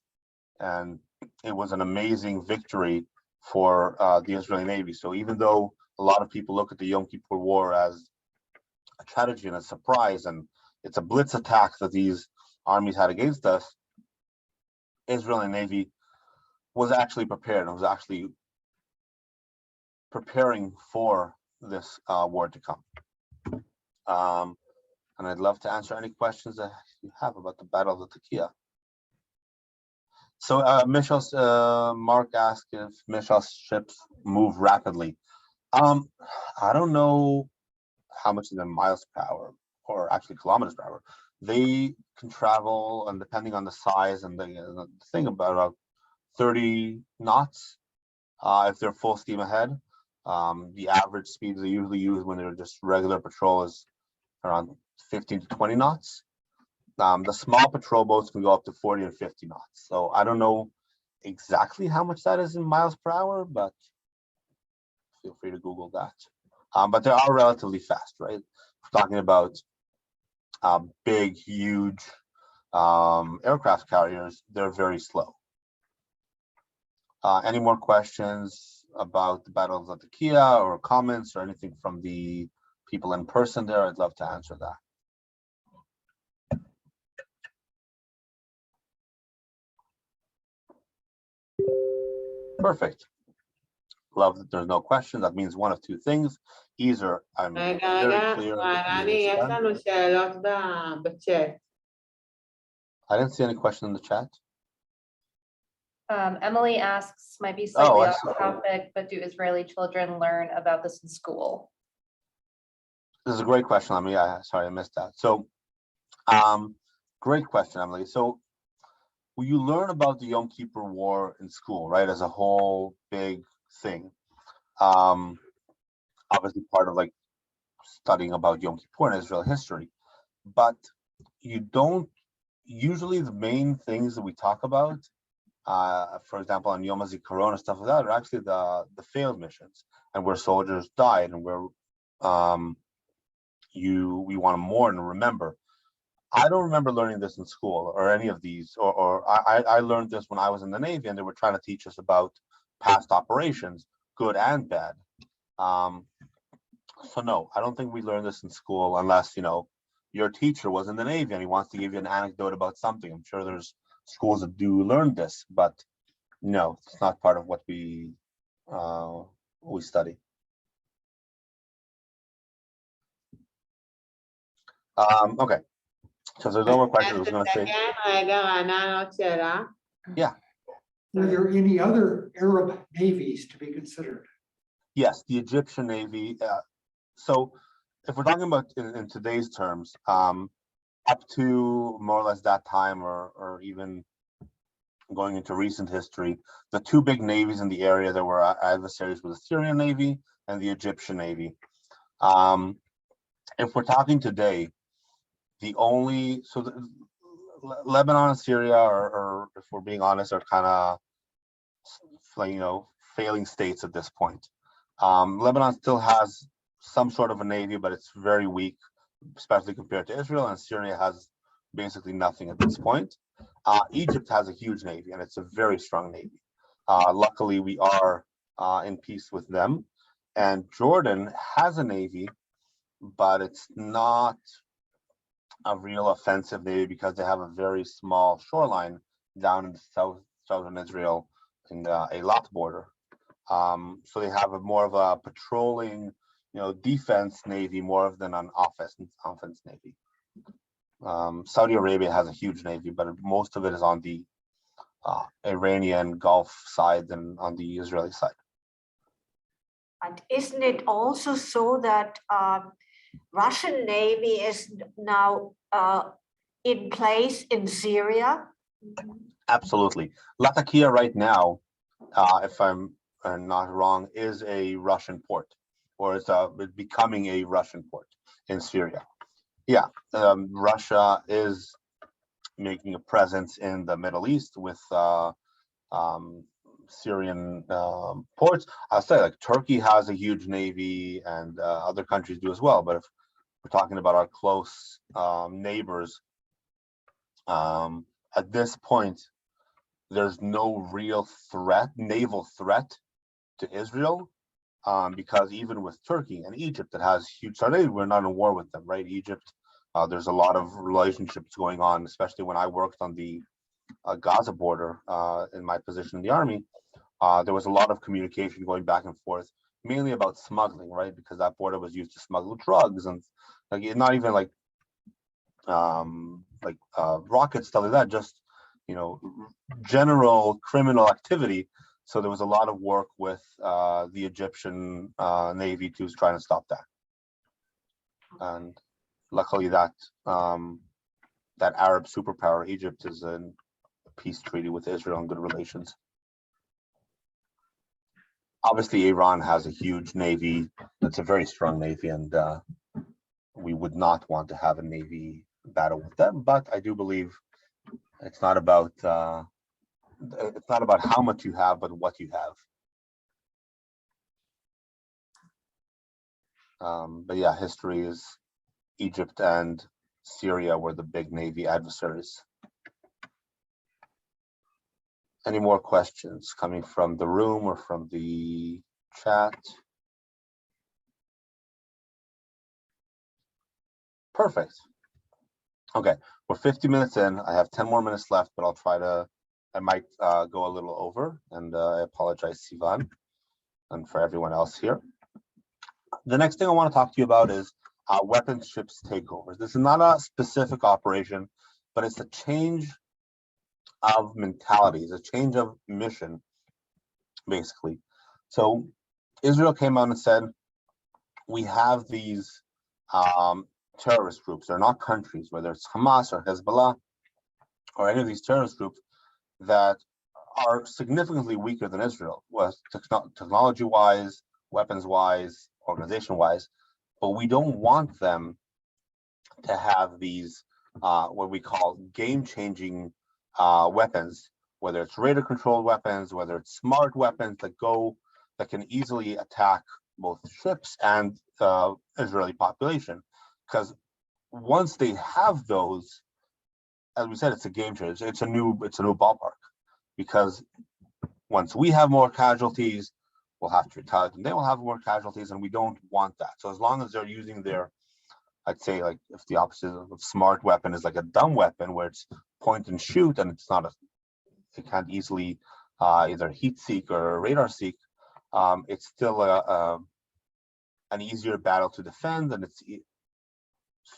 and it was an amazing victory for the Israeli Navy. So even though a lot of people look at the Yom Kippur War as a tragedy and a surprise, and it's a blitz attack that these armies had against us, Israeli Navy was actually prepared and was actually preparing for this war to come. And I'd love to answer any questions that you have about the Battle of the Takia. So Mark asked if Michel's ships move rapidly. I don't know how much of them miles per hour, or actually kilometers per hour. They can travel, and depending on the size and the thing, about 30 knots if they're full steam ahead. The average speeds they usually use when they're just regular patrol is around 15 to 20 knots. The small patrol boats can go up to 40 and 50 knots. So I don't know exactly how much that is in miles per hour, but feel free to Google that. But they are relatively fast, right? We're talking about big, huge aircraft carriers. They're very slow. Any more questions about the Battle of Latakia, or comments or anything from the people in person there? I'd love to answer that. Perfect. Love that there's no question. That means one of two things. Either I'm
רגע,
very
רגע,
clear.
רענני, יש לנו שאלות בצ'אט.
I didn't see any question in the chat.
Emily asks, might be
Oh,
slightly
I
off
see.
topic, but do Israeli children learn about this in school?
This is a great question, Emily. Sorry, I missed that. So, great question, Emily. So, when you learn about the Yom Kippur War in school, right, as a whole big thing, obviously part of like studying about Yom Kippur and Israel history, but you don't usually the main things that we talk about, for example, on Yom HaZikaron and stuff like that, are actually the failed missions and where soldiers died and where we want to mourn and remember. I don't remember learning this in school or any of these, or I learned this when I was in the Navy and they were trying to teach us about past operations, good and bad. So no, I don't think we learn this in school unless, your teacher was in the Navy and he wants to give you an anecdote about something. I'm sure there's schools that do learn this, but no, it's not part of what we study. Okay, so there's no more questions. I was going to say,
רגע, רענן, עוד שאלה.
yeah.
Are there any other Arab navies to be considered?
Yes, the Egyptian Navy. So if we're talking about in today's terms, up to more or less that time or even going into recent history, the two big navies in the area that were adversaries were the Syrian Navy and the Egyptian Navy. If we're talking today, Lebanon and Syria or if we're being honest, are kind of failing states at this point. Lebanon still has some sort of a navy, but it's very weak, especially compared to Israel, and Syria has basically nothing at this point. Egypt has a huge navy, and it's a very strong navy. Luckily, we are in peace with them. And Jordan has a navy, but it's not a real offensive navy because they have a very small shoreline down in the southern Israel in the Eilat border. So they have more of a patrolling, defense navy more than an offense navy. Saudi Arabia has a huge navy, but most of it is on the Iranian Gulf side than on the Israeli side.
And isn't it also so that Russian Navy is now in place in Syria?
Absolutely. Latakia right now, if I'm not wrong, is a Russian port, or it's becoming a Russian port in Syria. Yeah, Russia is making a presence in the Middle East with Syrian ports. I'll say like Turkey has a huge navy and other countries do as well. But if we're talking about our close neighbors, at this point, there's no real naval threat to Israel, because even with Turkey and Egypt that has huge navy, we're not in war with them, right? Egypt, there's a lot of relationships going on, especially when I worked on the Gaza border in my position in the army. There was a lot of communication going back and forth, mainly about smuggling, right? Because that border was used to smuggle drugs and not even like rockets, stuff like that, just general criminal activity. So there was a lot of work with the Egyptian Navy to try to stop that. And luckily that Arab superpower, Egypt, is in a peace treaty with Israel and good relations. Obviously, Iran has a huge navy. It's a very strong navy, and we would not want to have a navy battle with them. But I do believe it's not about how much you have, but what you have. But yeah, history is Egypt and Syria were the big navy adversaries. Any more questions coming from the room or from the chat? Perfect. Okay, we're 50 minutes in. I have 10 more minutes left, but I'll try to I might go a little over, and I apologize, Sivan, and for everyone else here. The next thing I want to talk to you about is weapons ships takeovers. This is not a specific operation, but it's a change of mentality, it's a change of mission, basically. So Israel came out and said, we have these terrorist groups. They're not countries, whether it's Hamas or Hezbollah or any of these terrorist groups that are significantly weaker than Israel, technology-wise, weapons-wise, organization-wise, but we don't want them to have these what we call game-changing weapons, whether it's radar-controlled weapons, whether it's smart weapons that can easily attack both ships and Israeli population. Because once they have those, as we said, it's a game changer. It's a new ballpark. Because once we have more casualties, we'll have to retaliate, and they will have more casualties, and we don't want that. So as long as they're using their, I'd say, like, if the opposite of smart weapon is like a dumb weapon where it's point and shoot, and it's not it can't easily either heat seek or radar seek, it's still an easier battle to defend, and it's,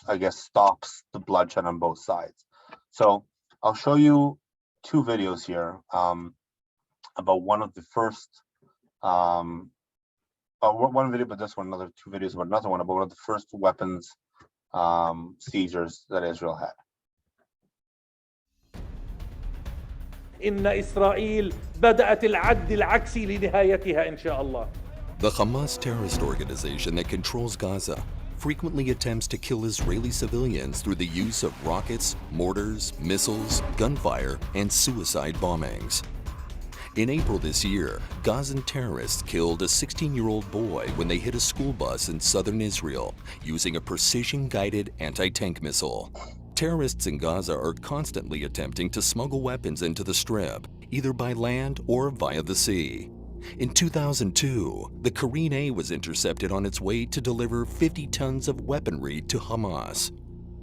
I guess, stops the bloodshed on both sides. So I'll show you two videos here about one of the first, one video about this one, another two videos about another one, about one of the first weapons seizures that Israel had.
إن إسرائيل بدأت العد العكسي لنهايتها إن شاء الله.
The Hamas terrorist organization that controls Gaza frequently attempts to kill Israeli civilians through the use of rockets, mortars, missiles, gunfire, and suicide bombings. In April this year, Gazan terrorists killed a 16-year-old boy when they hit a school bus in southern Israel using a precision-guided anti-tank missile. Terrorists in Gaza are constantly attempting to smuggle weapons into the Strip, either by land or via the sea. In 2002, the Karine A was intercepted on its way to deliver 50 tons of weaponry to Hamas.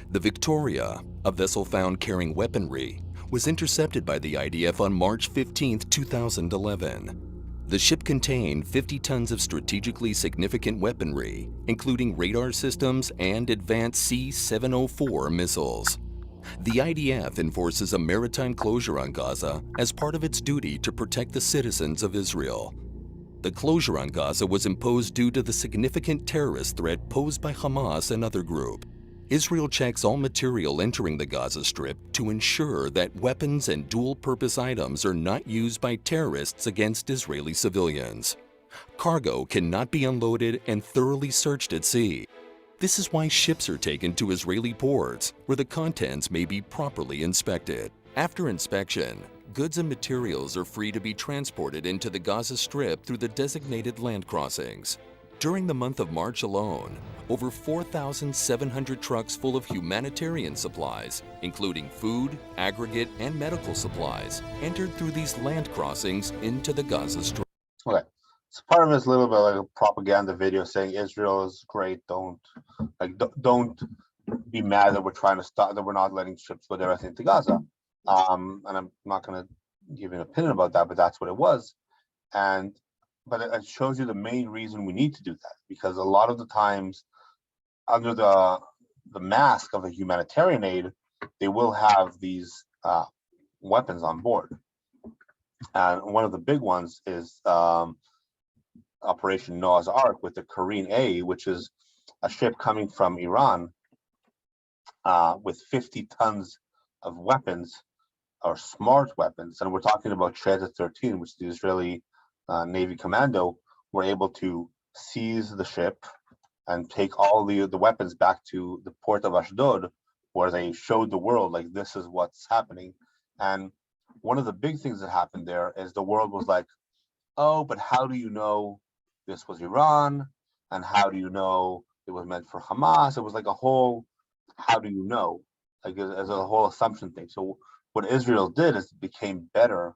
The Victoria, a vessel found carrying weaponry, was intercepted by the IDF on March 15, 2011. The ship contained 50 tons of strategically significant weaponry, including radar systems and advanced C-704 missiles. The IDF enforces a maritime closure on Gaza as part of its duty to protect the citizens of Israel. The closure on Gaza was imposed due to the significant terrorist threat posed by Hamas and other groups. Israel checks all material entering the Gaza Strip to ensure that weapons and dual-purpose items are not used by terrorists against Israeli civilians. Cargo cannot be unloaded and thoroughly searched at sea. This is why ships are taken to Israeli ports, where the contents may be properly inspected. After inspection, goods and materials are free to be transported into the Gaza Strip through the designated land crossings. During the month of March alone, over 4,700 trucks full of humanitarian supplies, including food, aggregate, and medical supplies, entered through these land crossings into the Gaza Strip.
Okay, so part of it is a little bit like a propaganda video saying Israel is great. Don't be mad that we're trying to stop, that we're not letting ships put everything to Gaza. And I'm not going to give you an opinion about that, but that's what it was. But it shows you the main reason we need to do that, because a lot of the times, under the mask of a humanitarian aid, they will have these weapons on board. And one of the big ones is Operation Noah's Arc with the Karine A, which is a ship coming from Iran with 50 tons of weapons, or smart weapons. And we're talking about Shayta III, which is the Israeli Navy commando, were able to seize the ship and take all the weapons back to the port of Ashdod, where they showed the world, like, this is what's happening. And one of the big things that happened there is the world was like, oh, but how do you know this was Iran? And how do you know it was meant for Hamas? It was like a whole, how do you know? Like, as a whole assumption thing. So what Israel did is became better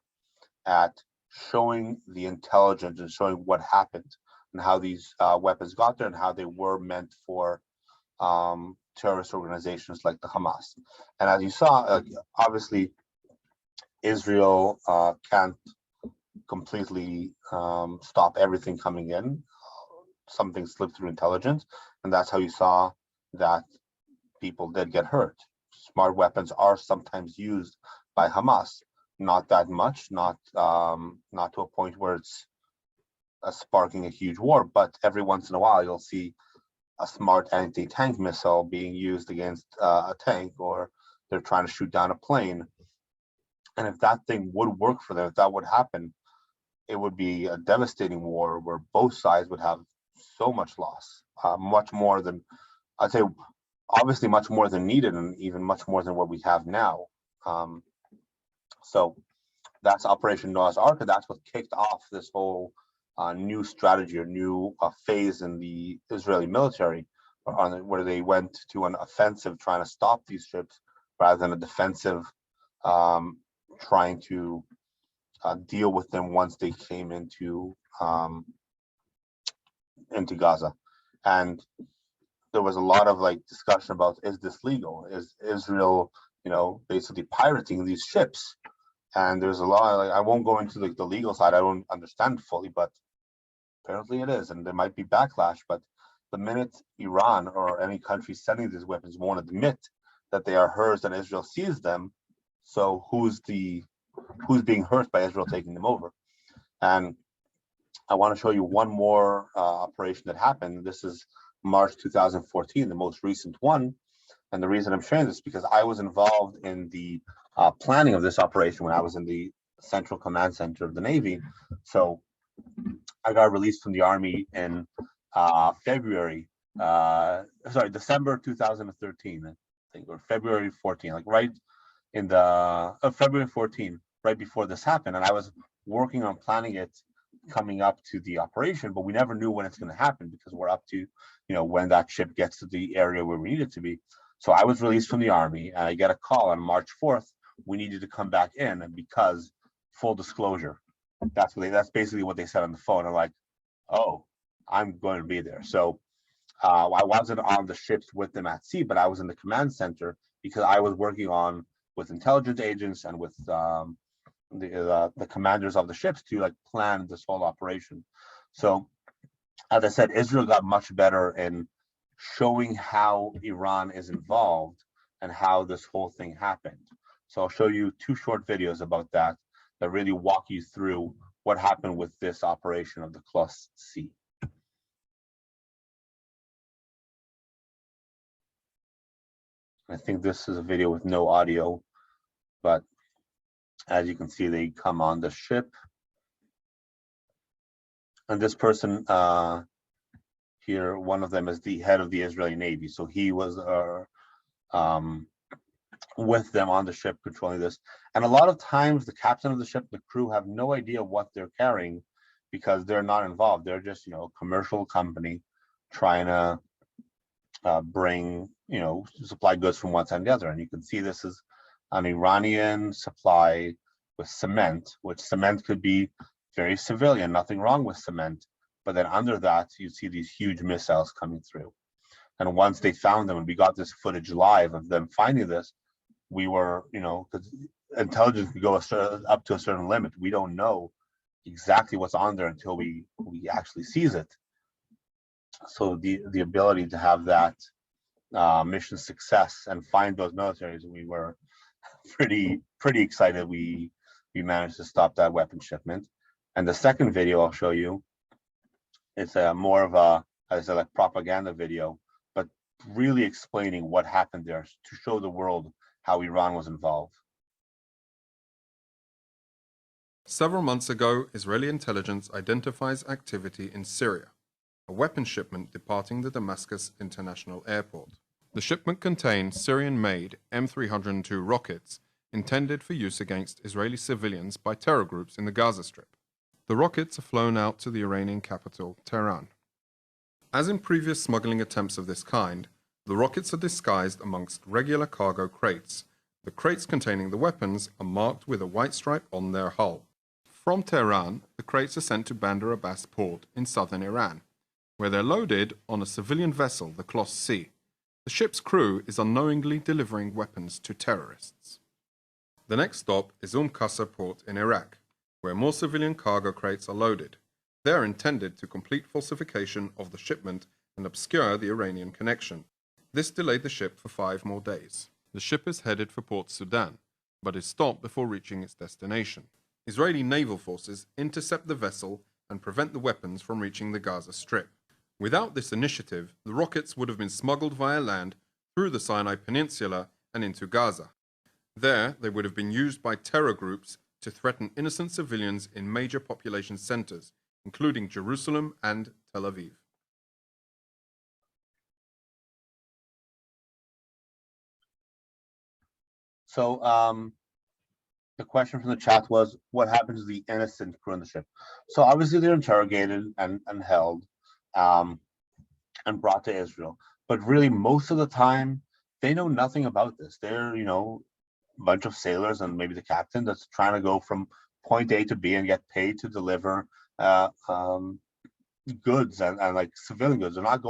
at showing the intelligence and showing what happened and how these weapons got there and how they were meant for terrorist organizations like the Hamas. And as you saw, obviously, Israel can't completely stop everything coming in. Something slipped through intelligence, and that's how you saw that people did get hurt. Smart weapons are sometimes used by Hamas, not that much, not to a point where it's sparking a huge war, but every once in a while you'll see a smart anti-tank missile being used against a tank, or they're trying to shoot down a plane. And if that thing would work for them, if that would happen, it would be a devastating war where both sides would have so much loss, much more than, I'd say, obviously much more than needed, and even much more than what we have now. So that's Operation Noah's Ark, and that's what kicked off this whole new strategy or new phase in the Israeli military, where they went to an offensive trying to stop these ships rather than a defensive trying to deal with them once they came into Gaza. And there was a lot of discussion about, is this legal? Is Israel, basically pirating these ships? And there's a lot, I won't go into the legal side, I don't understand fully, but apparently it is, and there might be backlash. But the minute Iran or any country sending these weapons won't admit that they are hers and Israel sees them, so who's being hurt by Israel taking them over? And I want to show you one more operation that happened. This is March 2014, the most recent one. And the reason I'm sharing this is because I was involved in the planning of this operation when I was in the Central Command Center of the Navy. So I got released from the Army in December 2013, I think, or February 14, right in the February 14, right before this happened. And I was working on planning it coming up to the operation, but we never knew when it's going to happen because we're up to, when that ship gets to the area where we need it to be. So I was released from the Army, and I get a call on March 4th. We needed to come back in because, full disclosure, that's basically what they said on the phone. I'm like, oh, I'm going to be there. So I wasn't on the ships with them at sea, but I was in the command center because I was working with intelligence agents and with the commanders of the ships to plan this whole operation. So as I said, Israel got much better in showing how Iran is involved and how this whole thing happened. So I'll show you two short videos about that really walk you through what happened with this operation of the Class C. I think this is a video with no audio, but as you can see, they come on the ship. And this person here, one of them is the head of the Israeli Navy. So he was with them on the ship controlling this. And a lot of times the captain of the ship, the crew have no idea what they're carrying because they're not involved. They're just, a commercial company trying to bring, supply goods from one side to the other. And you can see this is an Iranian supply with cement, which cement could be very civilian, nothing wrong with cement. But then under that, you see these huge missiles coming through. And once they found them, and we got this footage live of them finding this, we were, because intelligence could go up to a certain limit. We don't know exactly what's on there until we actually seize it. So the ability to have that mission success and find those militaries, we were pretty excited. We managed to stop that weapon shipment. And the second video I'll show you, it's more of a, as I said, propaganda video, but really explaining what happened there to show the world how Iran was involved.
Several months ago, Israeli intelligence identifies activity in Syria, a weapon shipment departing the Damascus International Airport. The shipment contained Syrian-made M302 rockets intended for use against Israeli civilians by terror groups in the Gaza Strip. The rockets are flown out to the Iranian capital, Tehran. As in previous smuggling attempts of this kind, the rockets are disguised amongst regular cargo crates. The crates containing the weapons are marked with a white stripe on their hull. From Tehran, the crates are sent to Bandar Abbas port in southern Iran, where they're loaded on a civilian vessel, the Class C. The ship's crew is unknowingly delivering weapons to terrorists. The next stop is Qasr port in Iraq, where more civilian cargo crates are loaded. They are intended to complete falsification of the shipment and obscure the Iranian connection. This delayed the ship for 5 more days. The ship is headed for Port Sudan, but is stopped before reaching its destination. Israeli naval forces intercept the vessel and prevent the weapons from reaching the Gaza Strip. Without this initiative, the rockets would have been smuggled via land through the Sinai Peninsula and into Gaza. There, they would have been used by terror groups to threaten innocent civilians in major population centers, including Jerusalem and Tel Aviv.
So the question from the chat was, what happens to the innocent crew on the ship? So obviously they're interrogated and held and brought to Israel. But really, most of the time, they know nothing about this. They're, a bunch of sailors and maybe the captain that's trying to go from point A to B and get paid to deliver goods and like civilian goods. They're not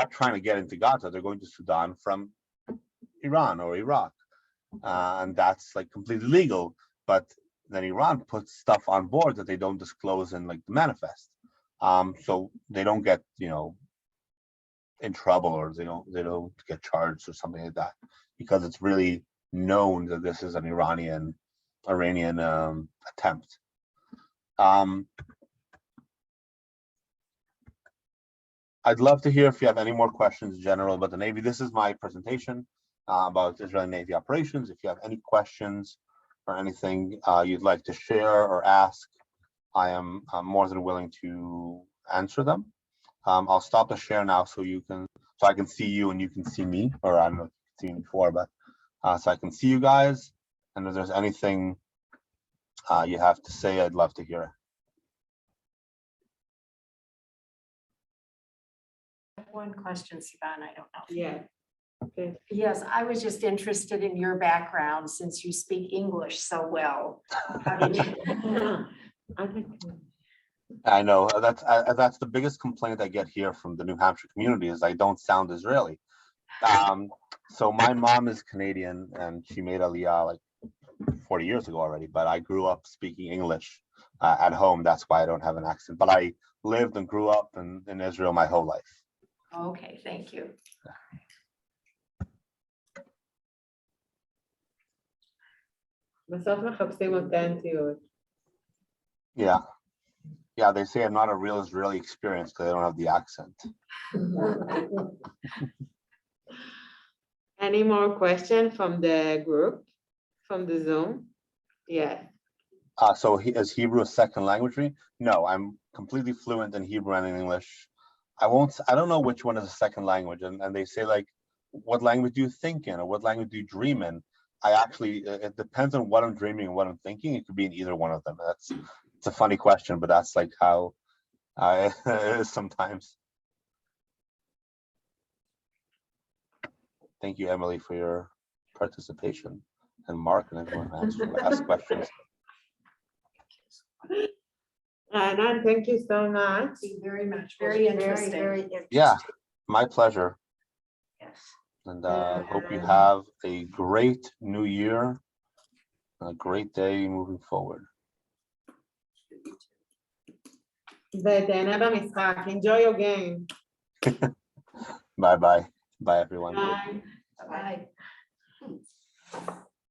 trying to get into Gaza. They're going to Sudan from Iran or Iraq. And that's like completely legal, but then Iran puts stuff on board that they don't disclose in like the manifest, so they don't get in trouble, or they don't get charged or something like that, because it's really known that this is an Iranian attempt. I'd love to hear if you have any more questions in general about the Navy. This is my presentation about Israeli Navy operations. If you have any questions or anything you'd like to share or ask, I am more than willing to answer them. I'll stop the share now so I can see you and you can see me, or I don't know if you've seen me before, but so I can see you guys. And if there's anything you have to say, I'd love to hear it.
One question, Sivan, I don't know.
Yeah. Okay.
Yes, I was just interested in your background since you speak English so well. How did you?
I know that's the biggest complaint I get here from the New Hampshire community is I don't sound Israeli. So my mom is Canadian and she made Aliyah like 40 years ago already, but I grew up speaking English at home. That's why I don't have an accent. But I lived and grew up in Israel my whole life.
Okay, thank you.
בסוף מחפשים אותנטיות.
Yeah, they say I'm not a real Israeli experience because I don't have the accent.
Any more questions from the group, from the Zoom? Yes.
So is Hebrew a second language for me? No, I'm completely fluent in Hebrew and in English. I don't know which one is a second language. And they say, like, what language do you think in, or what language do you dream in? It depends on what I'm dreaming and what I'm thinking. It could be in either one of them. It's a funny question, but that's like how it is sometimes. Thank you, Emily, for your participation, and Mark and everyone who asked questions.
Ra'anan, thank you so much.
Thank you very much. Very interesting. Very interesting.
Yeah, my pleasure.
Yes.
And hope you have a great new year, and a great day moving forward.
ותהנה במשחק. Enjoy your game.
Bye bye. Bye everyone.
Bye.
Bye.